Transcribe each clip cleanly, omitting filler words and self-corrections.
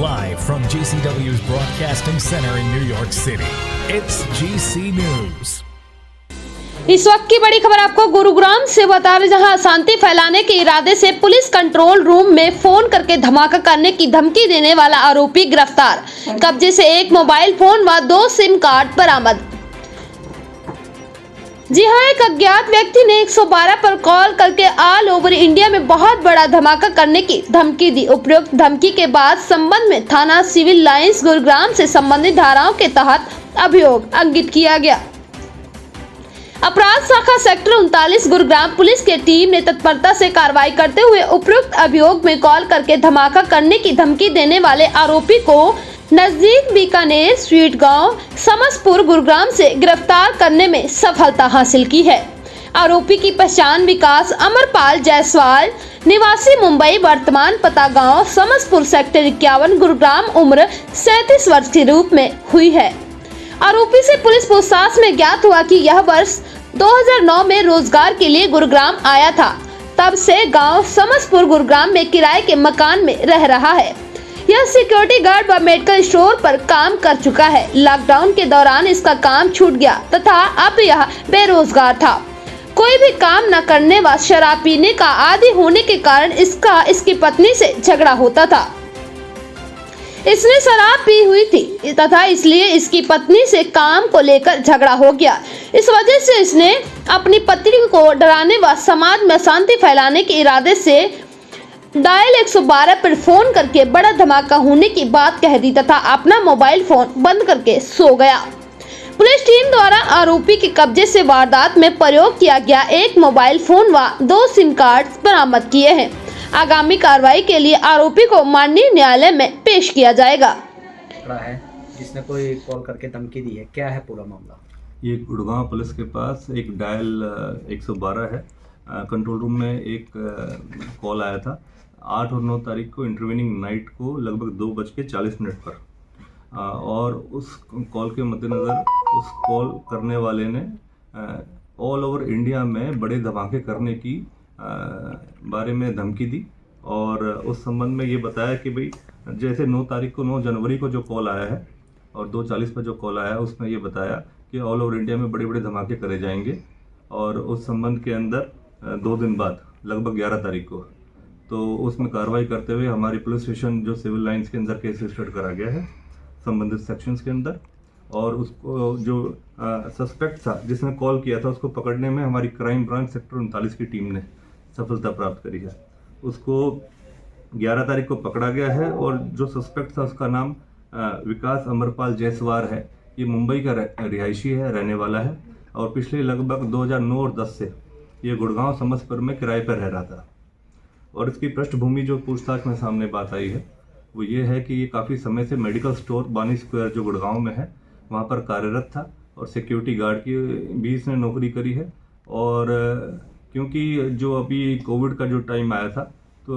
Live from GCW's Broadcasting Center in New York City, it's GC News. इस वक्त की बड़ी खबर आपको गुरुग्राम से बता रहे, जहां अशांति फैलाने के इरादे से पुलिस कंट्रोल रूम में फोन करके धमाका करने की धमकी देने वाला आरोपी गिरफ्तार। कब्जे से एक मोबाइल फोन व 2 सिम कार्ड बरामद। जी हां, एक अज्ञात व्यक्ति ने 112 पर कॉल करके ऑल ओवर इंडिया में बहुत बड़ा धमाका करने की धमकी दी। उपरोक्त धमकी के बाद संबंध में थाना सिविल लाइंस गुरुग्राम से संबंधित धाराओं के तहत अभियोग अंकित किया गया। अपराध शाखा सेक्टर 39 गुरुग्राम पुलिस के टीम ने तत्परता से कार्रवाई करते हुए उपरोक्त अभियोग में कॉल करके धमाका करने की धमकी देने वाले आरोपी को नजदीक बीकानेर स्वीट गांव समसपुर गुरुग्राम से गिरफ्तार करने में सफलता हासिल की है। आरोपी की पहचान विकास अमरपाल जायसवाल निवासी मुंबई, वर्तमान पता गांव समसपुर सेक्टर 51 गुरुग्राम, उम्र 37 वर्ष के रूप में हुई है। आरोपी से पुलिस पूछताछ में ज्ञात हुआ कि यह वर्ष 2009 में रोजगार के लिए गुरुग्राम आया था। तब से गांव समसपुर गुरुग्राम में किराए के मकान में रह रहा है। यह सिक्योरिटी गार्ड व मेडिकल स्टोर पर काम कर चुका है। लॉकडाउन के दौरान इसका काम छूट गया तथा अब यह बेरोजगार था। कोई भी काम न करने व शराब पीने का आदी होने के कारण इसकी पत्नी से झगड़ा होता था। इसने शराब पी हुई थी तथा इसलिए इसकी पत्नी से काम को लेकर झगड़ा हो गया। इस वजह से इसने अपनी पत्नी को डराने व समाज में शांति फैलाने के इरादे से डायल 112 पर फोन करके बड़ा धमाका होने की बात कह दी तथा अपना मोबाइल फोन बंद करके सो गया। पुलिस टीम द्वारा आरोपी के कब्जे से वारदात में प्रयोग किया गया एक मोबाइल फोन व 2 सिम कार्ड बरामद किए हैं। आगामी कार्रवाई के लिए आरोपी को माननीय न्यायालय में पेश किया जाएगा। है जिसने कोई कॉल करके धमकी दी है, क्या है पूरा मामला? ये गुड़गांव पुलिस के पास एक डायल 112 है। कंट्रोल रूम में एक कॉल आया था 8 और 9 तारीख को इंटरवेनिंग नाइट को लगभग 2:40 पर, और उस कॉल के मद्देनज़र उस कॉल करने वाले ने ऑल ओवर इंडिया में बड़े धमाके करने की बारे में धमकी दी। और उस संबंध में ये बताया कि भाई जैसे 9 जनवरी को जो कॉल आया है और 2:40 पर जो कॉल आया है उसमें ये बताया कि ऑल ओवर इंडिया में बड़े बड़े धमाके करे जाएंगे। और उस संबंध के अंदर 2 दिन बाद लगभग 11 तारीख को तो उसमें कार्रवाई करते हुए हमारी पुलिस स्टेशन जो सिविल लाइंस के अंदर केस रजिस्टर्ड करा गया है संबंधित सेक्शंस के अंदर। और उसको जो सस्पेक्ट था जिसने कॉल किया था उसको पकड़ने में हमारी क्राइम ब्रांच सेक्टर 39 की टीम ने सफलता प्राप्त करी है। उसको 11 तारीख को पकड़ा गया है और जो सस्पेक्ट था उसका नाम विकास अमरपाल जायसवाल है। ये मुंबई का रिहायशी है, रहने वाला है और पिछले लगभग 2009 और 10 से ये गुड़गांव समसपुर में किराए पर रह रहा था। और इसकी पृष्ठभूमि जो पूछताछ में सामने बात आई है वो ये है कि ये काफ़ी समय से मेडिकल स्टोर बानी स्क्वायर जो गुड़गांव में है वहाँ पर कार्यरत था और सिक्योरिटी गार्ड की भी इसने नौकरी करी है। और क्योंकि जो अभी कोविड का जो टाइम आया था तो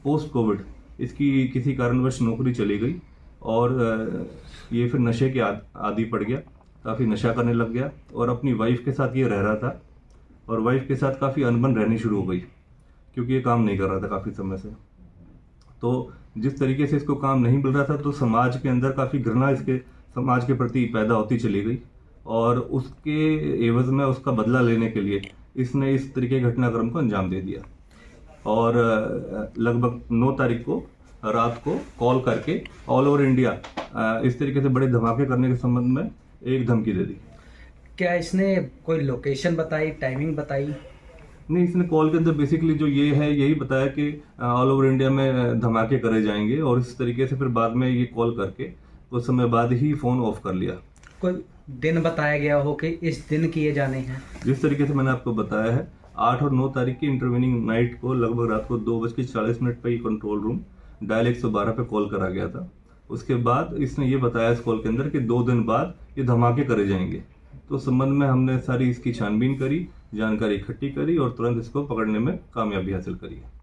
पोस्ट कोविड इसकी किसी कारणवश नौकरी चली गई और ये फिर नशे के आदी पड़ गया, काफ़ी नशा करने लग गया और अपनी वाइफ के साथ ये रह रहा था और वाइफ के साथ काफ़ी अनबन रहनी शुरू हो गई क्योंकि ये काम नहीं कर रहा था काफ़ी समय से। तो जिस तरीके से इसको काम नहीं मिल रहा था तो समाज के अंदर काफ़ी घृणा इसके समाज के प्रति पैदा होती चली गई और उसके एवज में उसका बदला लेने के लिए इसने इस तरीके के घटनाक्रम को अंजाम दे दिया। और लगभग 9 तारीख को रात को कॉल करके ऑल ओवर इंडिया इस तरीके से बड़े धमाके करने के संबंध में एक धमकी दे दी। क्या इसने कोई लोकेशन बताई, टाइमिंग बताई? नहीं, इसने कॉल के अंदर बेसिकली जो ये है यही बताया कि ऑल ओवर इंडिया में धमाके करे जाएंगे और इस तरीके से फिर बाद में ये कॉल करके कुछ समय बाद ही फ़ोन ऑफ कर लिया। कोई दिन बताया गया हो कि इस दिन किए जाने हैं? जिस तरीके से मैंने आपको बताया है 8 और 9 तारीख की इंटरवेनिंग नाइट को लगभग रात को 2:40 पर ही कंट्रोल रूम डायल 112 पे कॉल करा गया था। उसके बाद इसने ये बताया इस कॉल के अंदर कि 2 दिन बाद ये धमाके करे जाएंगे। तो संबंध में हमने सारी इसकी छानबीन करी, जानकारी इकट्ठी करी और तुरंत इसको पकड़ने में कामयाबी हासिल करी है।